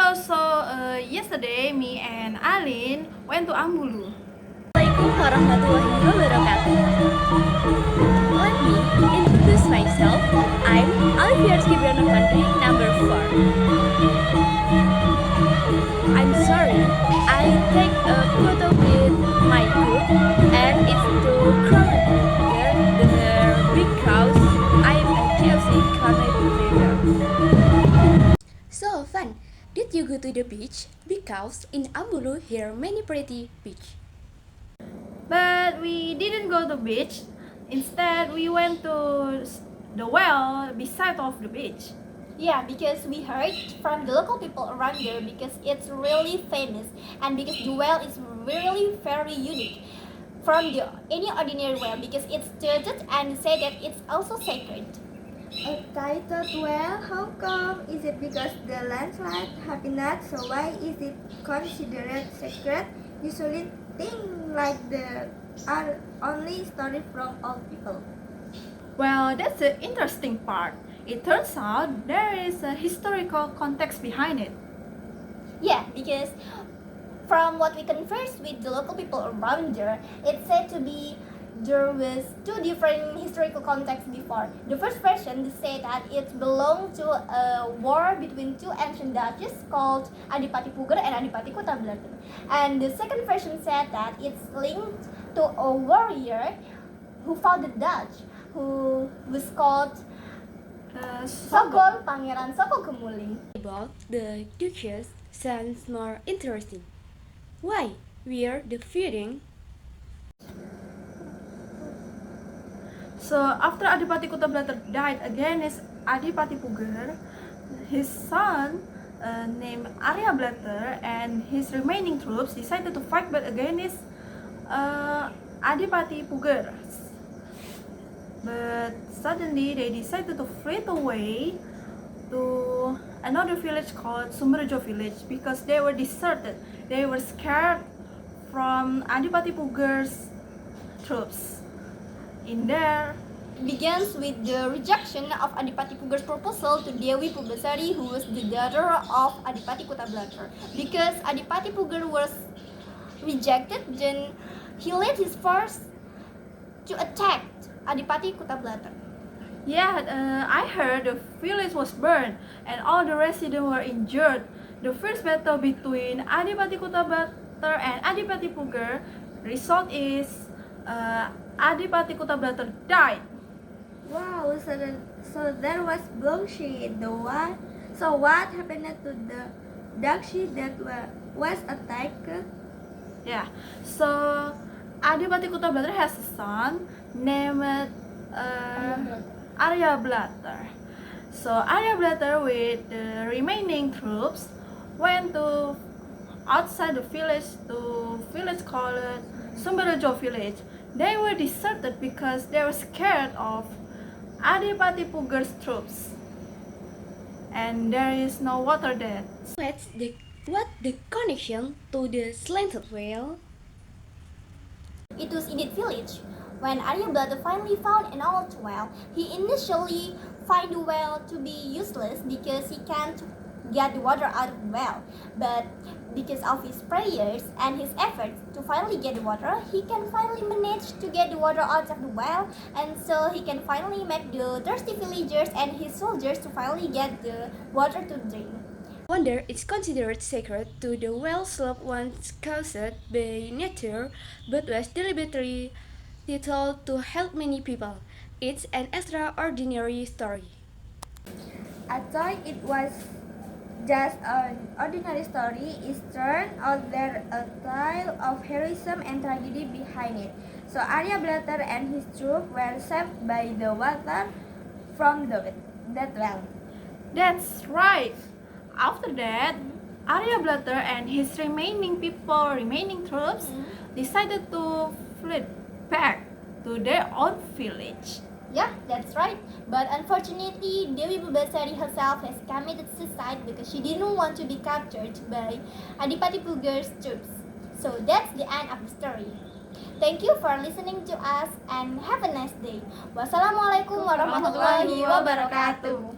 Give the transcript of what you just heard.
Yesterday me and Alin went to Ambulu. Assalamualaikum warahmatullahi wabarakatuh. Let me introduce myself. I'm Alfiers Gibrana Country number 4. I'm sorry, I take a photo with my group and it's too crowded there because I'm a GFC climate leader. So fun! Did you go to the beach? Because in Ambulu here many pretty beach. But we didn't go to the beach. Instead, we went to the well beside of the beach. Yeah, because we heard from the local people around there because it's really famous and because the well is really very unique from any ordinary well because it's judged and say that it's also sacred. A titled well, how come? Is it because the landslide happened? So why is it considered sacred? Usually things like that are only story from old people. Well, that's the interesting part. It turns out there is a historical context behind it. Yeah, because from what we conversed with the local people around there, it's said to be there was two different historical contexts before. The first version say that it belonged to a war between two ancient duchies called Adipati Puger and Adipati Kota-Belater. And the second version said that it's linked to a warrior who fought the Dutch, who was called Sokol, Pangeran Sokol Kemuling. About the duchess sounds more interesting. Why? We're defeating. So after Adipati Kota-Belater died against Adipati Puger, his son named Arya Blatter and his remaining troops decided to fight back against Adipati Puger. But suddenly they decided to flee away to another village called Sumberjo village because they were deserted. They were scared from Adipati Puger's troops. In there, Begins with the rejection of Adipati Puger's proposal to Dewi Purbasari, who was the daughter of Adipati Kota-Belater. Because Adipati Puger was rejected, then he led his force to attack Adipati Kota-Belater. I heard the village was burned and all the residents were injured. The first battle between Adipati Kota-Belater and Adipati Puger result is Adipati Kota-Belater died. Wow, so there was bloodshed. So what happened to the duchy that was attacked? Yeah, so Adipati Kota-Belater has a son named Arya Blatter. So Arya Blatter with the remaining troops went to outside the village to village called Sumberjo village. They were deserted because they were scared of Adipati Puger's troops. And there is no water there. What the connection to the slanted well? It was in that village. When Arya Blatter finally found an old well, he initially find the well to be useless because he can't get the water out of the well. But because of his prayers and his efforts to finally get the water, he can finally manage to get the water out of the well, and so he can finally make the thirsty villagers and his soldiers to finally get the water to drink. Wonder it's considered sacred to the well slope once caused by nature but was deliberately told to help many people. It's an extraordinary story. I thought it was just an ordinary story. Is turned out there a tale of heroism and tragedy behind it. So Arya Blatter and his troops were saved by the water from that well. That's right. After that, Arya Blatter and his remaining troops decided to flee back to their own village. Yeah, that's right. But unfortunately, Dewi Purbasari herself has committed suicide because she didn't want to be captured by Adipati Puger's troops. So that's the end of the story. Thank you for listening to us and have a nice day. Wassalamualaikum warahmatullahi wabarakatuh.